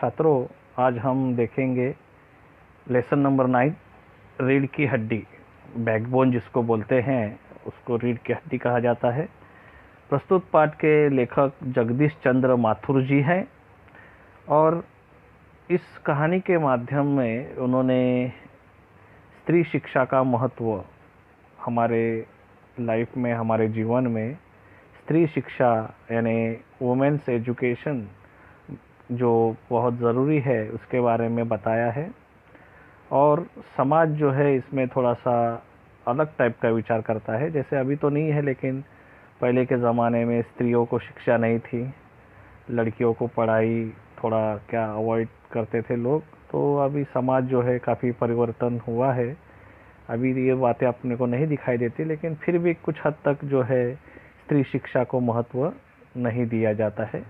छात्रों, आज हम देखेंगे लेसन नंबर 9, रीढ़ की हड्डी। बैकबोन जिसको बोलते हैं उसको रीढ़ की हड्डी कहा जाता है। प्रस्तुत पाठ के लेखक जगदीश चंद्र माथुर जी हैं और इस कहानी के माध्यम में उन्होंने स्त्री शिक्षा का महत्व हमारे लाइफ में, हमारे जीवन में स्त्री शिक्षा यानी वुमेन्स एजुकेशन जो बहुत ज़रूरी है उसके बारे में बताया है। और समाज जो है इसमें थोड़ा सा अलग टाइप का विचार करता है। जैसे अभी तो नहीं है, लेकिन पहले के ज़माने में स्त्रियों को शिक्षा नहीं थी, लड़कियों को पढ़ाई थोड़ा क्या अवॉइड करते थे लोग। तो अभी समाज जो है काफ़ी परिवर्तन हुआ है। अभी ये बातें अपने को नहीं दिखाई देती, लेकिन फिर भी कुछ हद तक जो है स्त्री शिक्षा को महत्व नहीं दिया जाता है।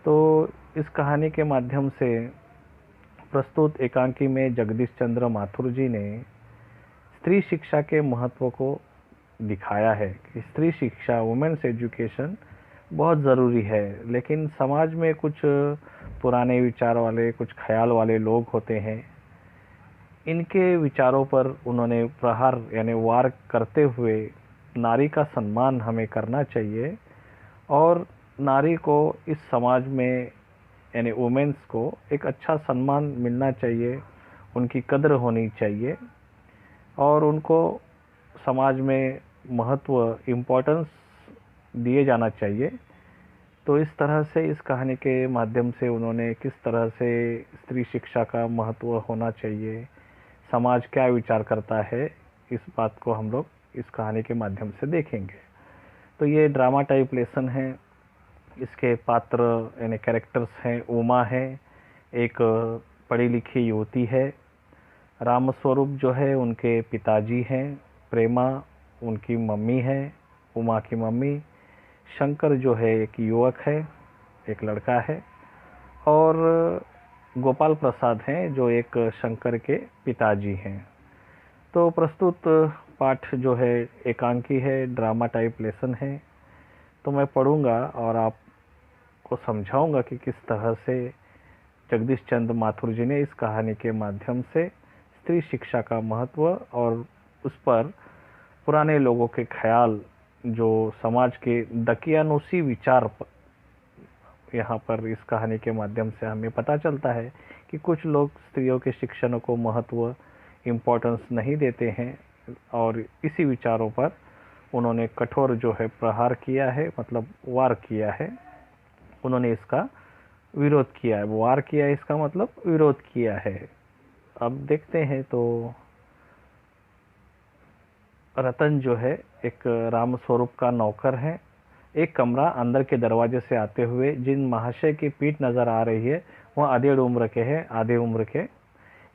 तो इस कहानी के माध्यम से प्रस्तुत एकांकी में जगदीश चंद्र माथुर जी ने स्त्री शिक्षा के महत्व को दिखाया है कि स्त्री शिक्षा, वुमेन्स एजुकेशन बहुत ज़रूरी है। लेकिन समाज में कुछ पुराने विचार वाले, कुछ ख्याल वाले लोग होते हैं। इनके विचारों पर उन्होंने प्रहार यानी वार करते हुए नारी का सम्मान हमें करना चाहिए और नारी को इस समाज में यानी वुमेन्स को एक अच्छा सम्मान मिलना चाहिए, उनकी कद्र होनी चाहिए और उनको समाज में महत्व, इम्पोर्टेंस दिए जाना चाहिए। तो इस तरह से इस कहानी के माध्यम से उन्होंने किस तरह से स्त्री शिक्षा का महत्व होना चाहिए, समाज क्या विचार करता है, इस बात को हम लोग इस कहानी के माध्यम से देखेंगे। तो ये ड्रामा टाइप लेसन है। इसके पात्र यानी कैरेक्टर्स हैं, उमा है, एक पढ़ी लिखी युवती है, रामस्वरूप जो है उनके पिताजी हैं, प्रेमा उनकी मम्मी है, उमा की मम्मी, शंकर जो है एक युवक है, एक लड़का है, और गोपाल प्रसाद हैं जो एक शंकर के पिताजी हैं। तो प्रस्तुत पाठ जो है एकांकी है, ड्रामा टाइप लेसन है। तो मैं पढ़ूंगा और आपको समझाऊंगा कि किस तरह से जगदीश चंद्र माथुर जी ने इस कहानी के माध्यम से स्त्री शिक्षा का महत्व और उस पर पुराने लोगों के ख्याल, जो समाज के दकियानूसी विचार यहाँ पर इस कहानी के माध्यम से हमें पता चलता है कि कुछ लोग स्त्रियों के शिक्षण को महत्व, इम्पोर्टेंस नहीं देते हैं और इसी विचारों पर उन्होंने कठोर जो है प्रहार किया है, मतलब वार किया है। उन्होंने इसका विरोध किया है। वार किया है इसका मतलब विरोध किया है। अब देखते हैं। तो रतन जो है एक रामस्वरूप का नौकर है। एक कमरा अंदर के दरवाजे से आते हुए जिन महाशय की पीठ नजर आ रही है वह आधे उम्र के हैं, आधे उम्र के।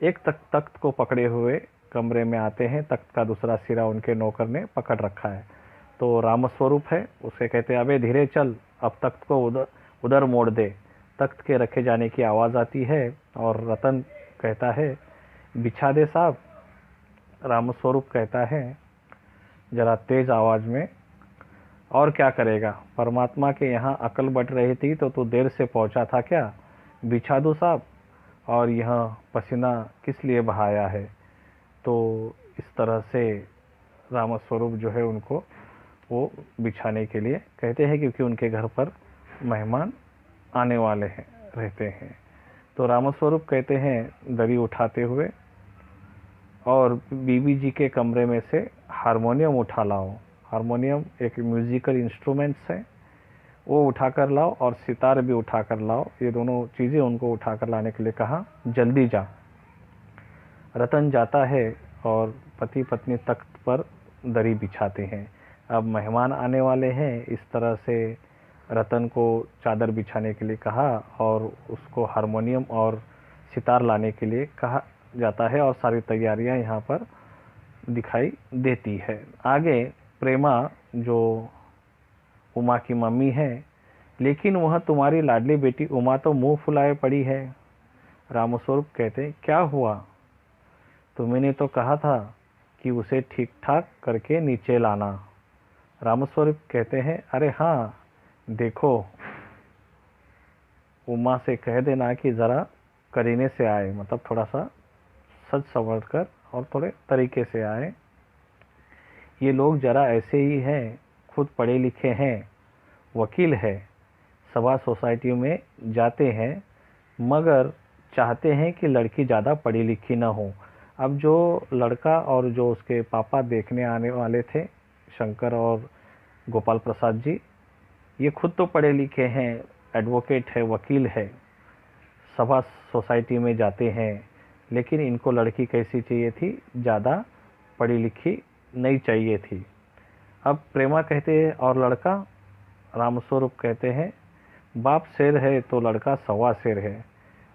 एक तख्त को पकड़े हुए कमरे में आते हैं। तख्त का दूसरा सिरा उनके नौकर ने पकड़ रखा है। तो रामस्वरूप है, उसे कहते हैं अबे धीरे चल, अब तख्त को उधर मोड़ दे। तख्त के रखे जाने की आवाज़ आती है और रतन कहता है बिछा दे साहब। रामस्वरूप कहता है जरा तेज आवाज़ में, और क्या करेगा, परमात्मा के यहाँ अकल बट रही थी तो तू देर से पहुँचा था क्या? बिछा दूँ साहब, और यह पसीना किस लिए बहाया है? तो इस तरह से रामस्वरूप जो है उनको वो बिछाने के लिए कहते हैं, क्योंकि उनके घर पर मेहमान आने वाले हैं, रहते हैं। तो रामस्वरूप कहते हैं दरी उठाते हुए, और बीबी जी के कमरे में से हारमोनियम उठा लाओ। हारमोनियम एक म्यूजिकल इंस्ट्रूमेंट्स है, वो उठाकर लाओ, और सितार भी उठाकर लाओ। ये दोनों चीज़ें उनको उठाकर लाने के लिए कहा। जल्दी जा। रतन जाता है और पति पत्नी तख्त पर दरी बिछाते हैं। अब मेहमान आने वाले हैं, इस तरह से रतन को चादर बिछाने के लिए कहा और उसको हारमोनियम और सितार लाने के लिए कहा जाता है, और सारी तैयारियां यहाँ पर दिखाई देती है। आगे प्रेमा जो उमा की मम्मी है, लेकिन वह तुम्हारी लाडली बेटी उमा तो मुंह फुलाए पड़ी है। रामस्वरूप कहते क्या हुआ? तुमने तो कहा था कि उसे ठीक ठाक करके नीचे लाना। रामस्वरूप कहते हैं अरे हाँ, देखो उमा से कह देना कि ज़रा करीने से आए, मतलब थोड़ा सा सज संवर कर और थोड़े तरीके से आए। ये लोग जरा ऐसे ही हैं, खुद पढ़े लिखे हैं, वकील है, सभा सोसाइटियों में जाते हैं, मगर चाहते हैं कि लड़की ज़्यादा पढ़ी लिखी ना हो। अब जो लड़का और जो उसके पापा देखने आने वाले थे, शंकर और गोपाल प्रसाद जी, ये खुद तो पढ़े लिखे हैं, एडवोकेट है, वकील है, सभा सोसाइटी में जाते हैं, लेकिन इनको लड़की कैसी चाहिए थी? ज़्यादा पढ़ी लिखी नहीं चाहिए थी। अब प्रेमा कहते हैं और लड़का रामस्वरूप कहते हैं, बाप शेर है तो लड़का सवा शेर है।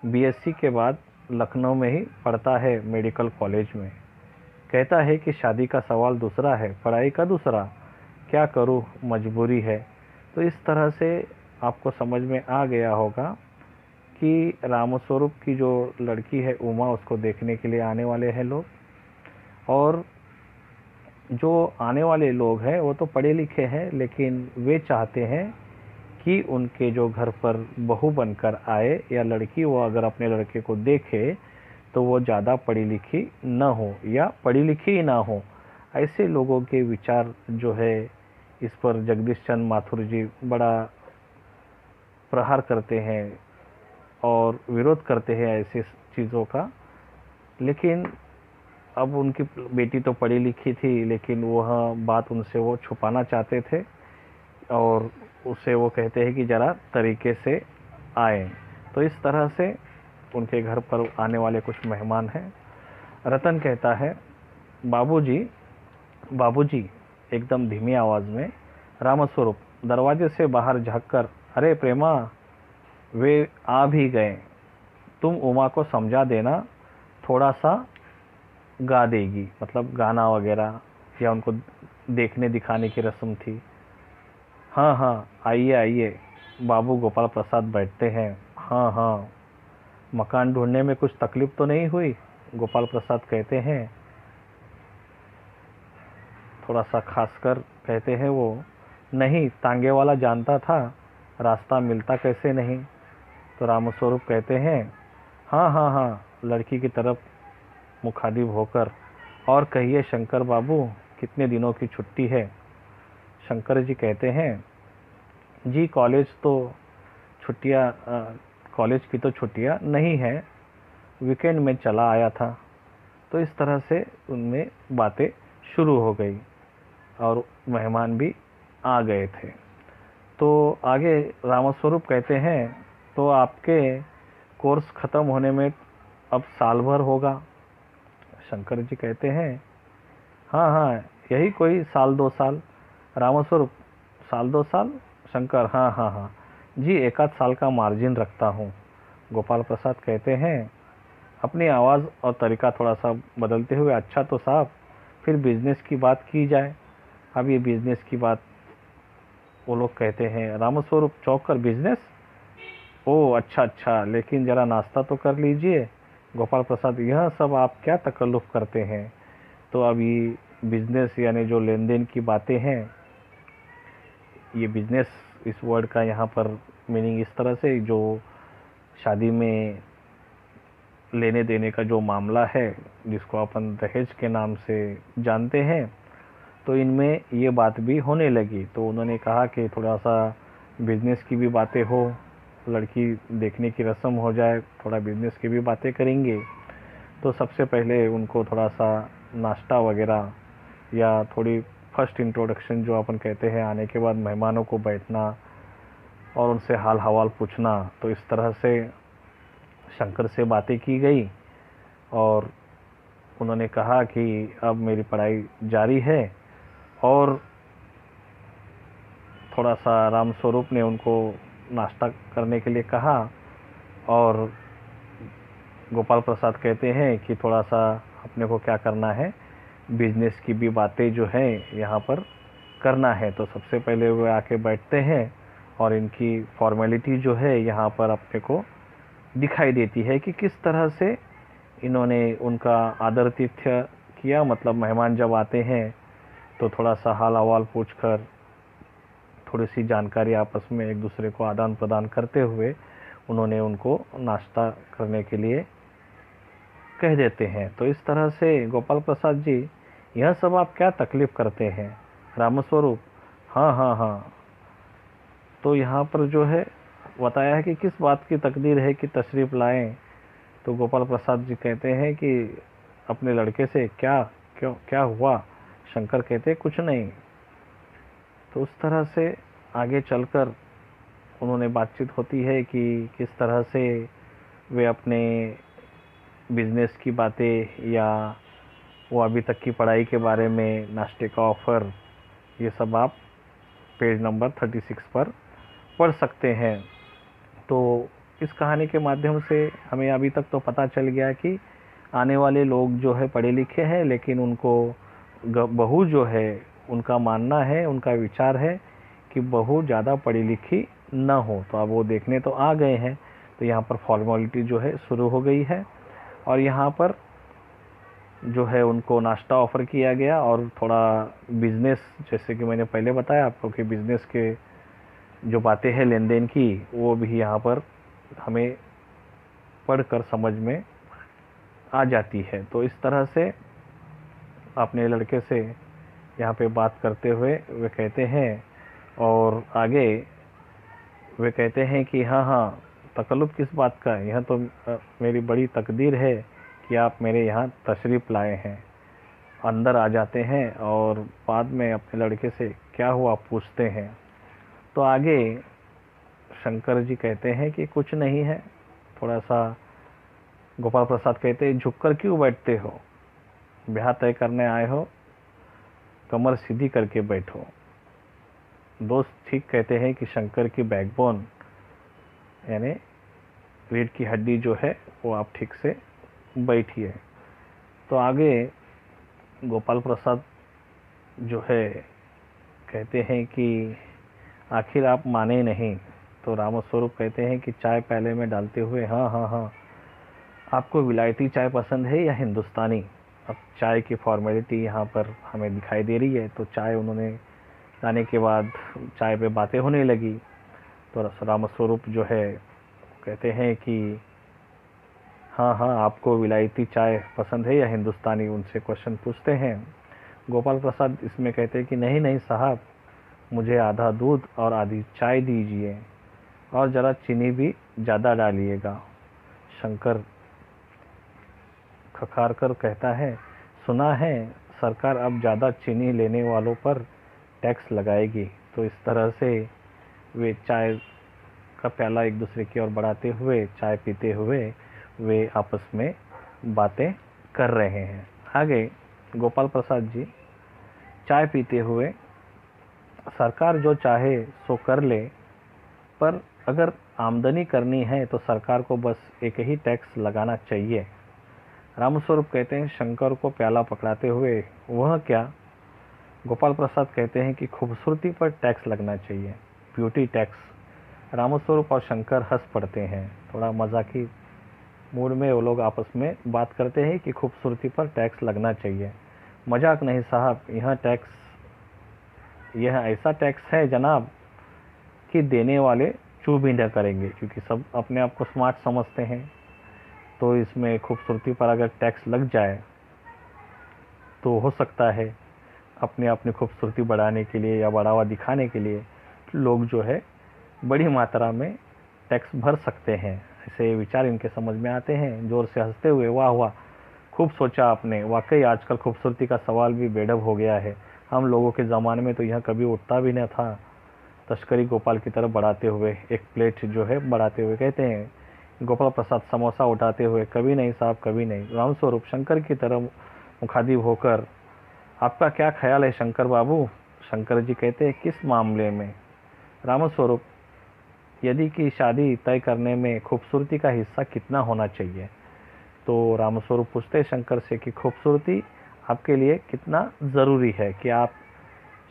बीएससी के बाद लखनऊ में ही पढ़ता है, मेडिकल कॉलेज में। कहता है कि शादी का सवाल दूसरा है, पढ़ाई का दूसरा, क्या करूँ, मजबूरी है। तो इस तरह से आपको समझ में आ गया होगा कि रामस्वरूप की जो लड़की है उमा, उसको देखने के लिए आने वाले हैं लोग। और जो आने वाले लोग हैं वो तो पढ़े लिखे हैं, लेकिन वे चाहते हैं कि उनके जो घर पर बहू बनकर आए या लड़की, वो अगर अपने लड़के को देखे तो वो ज़्यादा पढ़ी लिखी न हो या पढ़ी लिखी ही ना हो। ऐसे लोगों के विचार जो है, इस पर जगदीश चंद्र माथुर जी बड़ा प्रहार करते हैं और विरोध करते हैं ऐसे चीज़ों का। लेकिन अब उनकी बेटी तो पढ़ी लिखी थी, लेकिन वह बात उनसे वो छुपाना चाहते थे और उसे वो कहते हैं कि ज़रा तरीके से आए। तो इस तरह से उनके घर पर आने वाले कुछ मेहमान हैं। रतन कहता है, बाबूजी, बाबूजी, एकदम धीमी आवाज़ में। रामस्वरूप दरवाजे से बाहर झांककर, अरे प्रेमा, वे आ भी गए, तुम उमा को समझा देना, थोड़ा सा गा देगी, मतलब गाना वगैरह या उनको देखने दिखाने की रस्म थी। हाँ हाँ, आइए आइए। बाबू गोपाल प्रसाद बैठते हैं। हाँ हाँ, मकान ढूंढने में कुछ तकलीफ तो नहीं हुई? गोपाल प्रसाद कहते हैं, थोड़ा सा खासकर कहते हैं वो, नहीं, तांगे वाला जानता था, रास्ता मिलता कैसे नहीं। तो रामस्वरूप कहते हैं, हाँ हाँ हाँ, लड़की की तरफ मुखातिब होकर, और कहिए शंकर बाबू, कितने दिनों की छुट्टी है? शंकर जी कहते हैं, जी कॉलेज की तो छुट्टियां नहीं है, वीकेंड में चला आया था। तो इस तरह से उनमें बातें शुरू हो गई और मेहमान भी आ गए थे। तो आगे रामस्वरूप कहते हैं, तो आपके कोर्स ख़त्म होने में अब साल भर होगा? शंकर जी कहते हैं, हाँ हाँ, यही कोई साल 2 साल। रामस्वरूप, साल 2 साल? शंकर, हाँ हाँ हाँ जी, 1 आध साल का मार्जिन रखता हूँ। गोपाल प्रसाद कहते हैं, अपनी आवाज़ और तरीका थोड़ा सा बदलते हुए, अच्छा तो साहब, फिर बिजनेस की बात की जाए। अब ये बिजनेस की बात वो लोग कहते हैं। रामस्वरूप चौंक कर, बिजनेस? ओह अच्छा अच्छा, लेकिन ज़रा नाश्ता तो कर लीजिए। गोपाल प्रसाद, यह सब आप क्या तकल्लुफ़ करते हैं? तो अब ये बिजनेस यानी जो लेन देन की बातें हैं, ये बिजनेस इस वर्ड का यहाँ पर मीनिंग इस तरह से, जो शादी में लेने देने का जो मामला है, जिसको अपन दहेज के नाम से जानते हैं, तो इनमें ये बात भी होने लगी। तो उन्होंने कहा कि थोड़ा सा बिजनेस की भी बातें हो, लड़की देखने की रस्म हो जाए, थोड़ा बिजनेस की भी बातें करेंगे। तो सबसे पहले उनको थोड़ा सा नाश्ता वगैरह या थोड़ी फर्स्ट इंट्रोडक्शन जो अपन कहते हैं, आने के बाद मेहमानों को बैठना और उनसे हाल हवाल पूछना, तो इस तरह से शंकर से बातें की गई। और उन्होंने कहा कि अब मेरी पढ़ाई जारी है, और थोड़ा सा रामस्वरूप ने उनको नाश्ता करने के लिए कहा। और गोपाल प्रसाद कहते हैं कि थोड़ा सा अपने को क्या करना है, बिजनेस की भी बातें जो है यहाँ पर करना है। तो सबसे पहले वो आके बैठते हैं और इनकी फॉर्मेलिटी जो है यहाँ पर अपने को दिखाई देती है कि किस तरह से इन्होंने उनका आदरातिथ्य किया। मतलब मेहमान जब आते हैं तो थोड़ा सा हाल अहवाल पूछकर, थोड़ी सी जानकारी आपस में एक दूसरे को आदान प्रदान करते हुए उन्होंने उनको नाश्ता करने के लिए कह देते हैं। तो इस तरह से गोपाल प्रसाद जी, यह सब आप क्या तकलीफ़ करते हैं? रामस्वरूप, हाँ हाँ हाँ। तो यहाँ पर जो है बताया है कि किस बात की तकदीर है कि तशरीफ़ लाएं। तो गोपाल प्रसाद जी कहते हैं कि अपने लड़के से, क्या हुआ? शंकर कहते कुछ नहीं। तो उस तरह से आगे चलकर उन्होंने बातचीत होती है कि किस तरह से वे अपने बिजनेस की बातें या वो अभी तक की पढ़ाई के बारे में, नाश्ते का ऑफ़र, ये सब आप पेज नंबर 36 पर पढ़ सकते हैं। तो इस कहानी के माध्यम से हमें अभी तक तो पता चल गया कि आने वाले लोग जो है पढ़े लिखे हैं, लेकिन उनको बहू जो है, उनका मानना है, उनका विचार है कि बहू ज़्यादा पढ़ी लिखी ना हो। तो अब वो देखने तो आ गए हैं, तो यहाँ पर फॉर्मेलिटी जो है शुरू हो गई है। और यहाँ पर जो है उनको नाश्ता ऑफ़र किया गया और थोड़ा बिज़नेस, जैसे कि मैंने पहले बताया आपको कि बिज़नेस के जो बातें हैं लेन देन की, वो भी यहाँ पर हमें पढ़कर समझ में आ जाती है। तो इस तरह से अपने लड़के से यहाँ पे बात करते हुए वे कहते हैं, और आगे वे कहते हैं कि हाँ हाँ, तकल्लुफ़ किस बात का? यह तो मेरी बड़ी तकदीर है कि आप मेरे यहाँ तशरीफ़ लाए हैं। अंदर आ जाते हैं और बाद में अपने लड़के से क्या हुआ पूछते हैं। तो आगे शंकर जी कहते हैं कि कुछ नहीं है। थोड़ा सा गोपाल प्रसाद कहते हैं, झुककर क्यों बैठते हो? ब्याह तय करने आए हो, कमर सीधी करके बैठो। दोस्त ठीक कहते हैं कि शंकर की बैकबोन यानी रीढ़ की हड्डी जो है वो आप ठीक से बैठिए। तो आगे गोपाल प्रसाद जो है कहते हैं कि आखिर आप माने नहीं। तो रामस्वरूप कहते हैं कि चाय प्याले में डालते हुए, हाँ हाँ हाँ, आपको विलायती चाय पसंद है या हिंदुस्तानी? अब चाय की फॉर्मेलिटी यहाँ पर हमें दिखाई दे रही है। तो चाय उन्होंने लाने के बाद चाय पे बातें होने लगी। तो रामस्वरूप जो है कहते हैं कि हाँ हाँ, आपको विलायती चाय पसंद है या हिंदुस्तानी? उनसे क्वेश्चन पूछते हैं। गोपाल प्रसाद इसमें कहते हैं कि नहीं नहीं साहब, मुझे आधा दूध और आधी चाय दीजिए, और ज़रा चीनी भी ज़्यादा डालिएगा। शंकर खखार कर कहता है, सुना है सरकार अब ज़्यादा चीनी लेने वालों पर टैक्स लगाएगी। तो इस तरह से वे चाय का प्याला एक दूसरे की ओर बढ़ाते हुए, चाय पीते हुए वे आपस में बातें कर रहे हैं। आगे गोपाल प्रसाद जी चाय पीते हुए, सरकार जो चाहे सो कर ले, पर अगर आमदनी करनी है तो सरकार को बस एक ही टैक्स लगाना चाहिए। रामस्वरूप कहते हैं शंकर को प्याला पकड़ाते हुए, वह क्या? गोपाल प्रसाद कहते हैं कि खूबसूरती पर टैक्स लगना चाहिए, ब्यूटी टैक्स। रामस्वरूप और शंकर हंस पड़ते हैं। थोड़ा मजाकी मूड में वो लोग आपस में बात करते हैं कि खूबसूरती पर टैक्स लगना चाहिए। मजाक नहीं साहब, यह ऐसा टैक्स है जनाब कि देने वाले चू भी न करेंगे, क्योंकि सब अपने आप को स्मार्ट समझते हैं। तो इसमें खूबसूरती पर अगर टैक्स लग जाए तो हो सकता है अपनी खूबसूरती बढ़ाने के लिए या बढ़ावा दिखाने के लिए लोग जो है बड़ी मात्रा में टैक्स भर सकते हैं। ऐसे विचार इनके समझ में आते हैं। जोर से हंसते हुए, वाह वाह, खूब सोचा आपने। वाकई आजकल खूबसूरती का सवाल भी बेढब हो गया है। हम लोगों के ज़माने में तो यह कभी उठता भी न था। तस्करी गोपाल की तरफ बढ़ाते हुए, एक प्लेट जो है बढ़ाते हुए कहते हैं गोपाल प्रसाद समोसा उठाते हुए, कभी नहीं साहब, कभी नहीं। रामस्वरूप शंकर की तरफ मुखातिब होकर, आपका क्या ख्याल है शंकर बाबू? शंकर जी कहते हैं, किस मामले में? रामस्वरूप, यदि कि शादी तय करने में खूबसूरती का हिस्सा कितना होना चाहिए? तो रामस्वरूप पूछते शंकर से कि खूबसूरती आपके लिए कितना ज़रूरी है, कि आप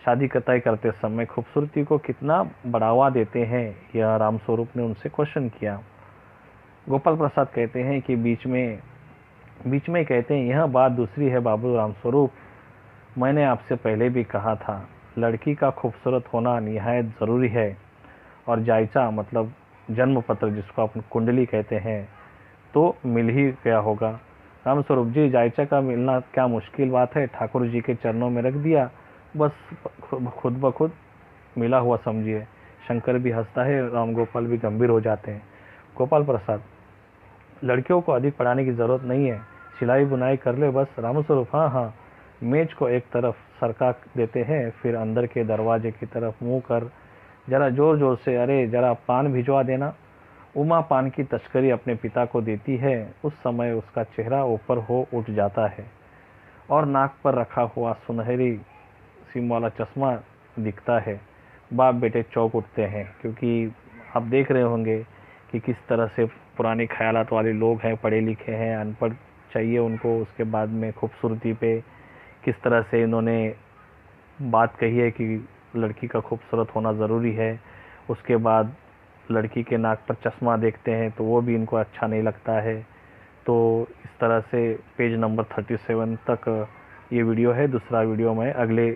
शादी का तय करते समय खूबसूरती को कितना बढ़ावा देते हैं? यह रामस्वरूप ने उनसे क्वेश्चन किया। गोपाल प्रसाद कहते हैं कि बीच में कहते हैं, यह बात दूसरी है बाबू रामस्वरूप। मैंने आपसे पहले भी कहा था, लड़की का खूबसूरत होना निहायत ज़रूरी है, और जायचा मतलब जन्म पत्र जिसको अपन कुंडली कहते हैं तो मिल ही गया होगा। रामस्वरूप जी, जायचा का मिलना क्या मुश्किल बात है, ठाकुर जी के चरणों में रख दिया, बस खुद ब खुद मिला हुआ समझिए। शंकर भी हंसता है, राम गोपाल भी गंभीर हो जाते हैं। गोपाल प्रसाद, लड़कियों को अधिक पढ़ाने की ज़रूरत नहीं है, सिलाई बुनाई कर ले बस। रामस्वरूप, हाँ हाँ। मेज को एक तरफ सरका देते हैं, फिर अंदर के दरवाजे की तरफ मुंह कर जरा जोर जोर से, अरे जरा पान भिजवा देना। उमा पान की तस्करी अपने पिता को देती है। उस समय उसका चेहरा ऊपर हो उठ जाता है और नाक पर रखा हुआ सुनहरी सिम वाला चश्मा दिखता है। बाप बेटे चौंक उठते हैं, क्योंकि आप देख रहे होंगे कि किस तरह से पुराने ख्यालात वाले लोग हैं, पढ़े लिखे हैं, अनपढ़ चाहिए उनको। उसके बाद में खूबसूरती पे किस तरह से इन्होंने बात कही है कि लड़की का खूबसूरत होना ज़रूरी है। उसके बाद लड़की के नाक पर चश्मा देखते हैं तो वो भी इनको अच्छा नहीं लगता है। तो इस तरह से पेज नंबर 37 तक ये वीडियो है। दूसरा वीडियो मैं अगले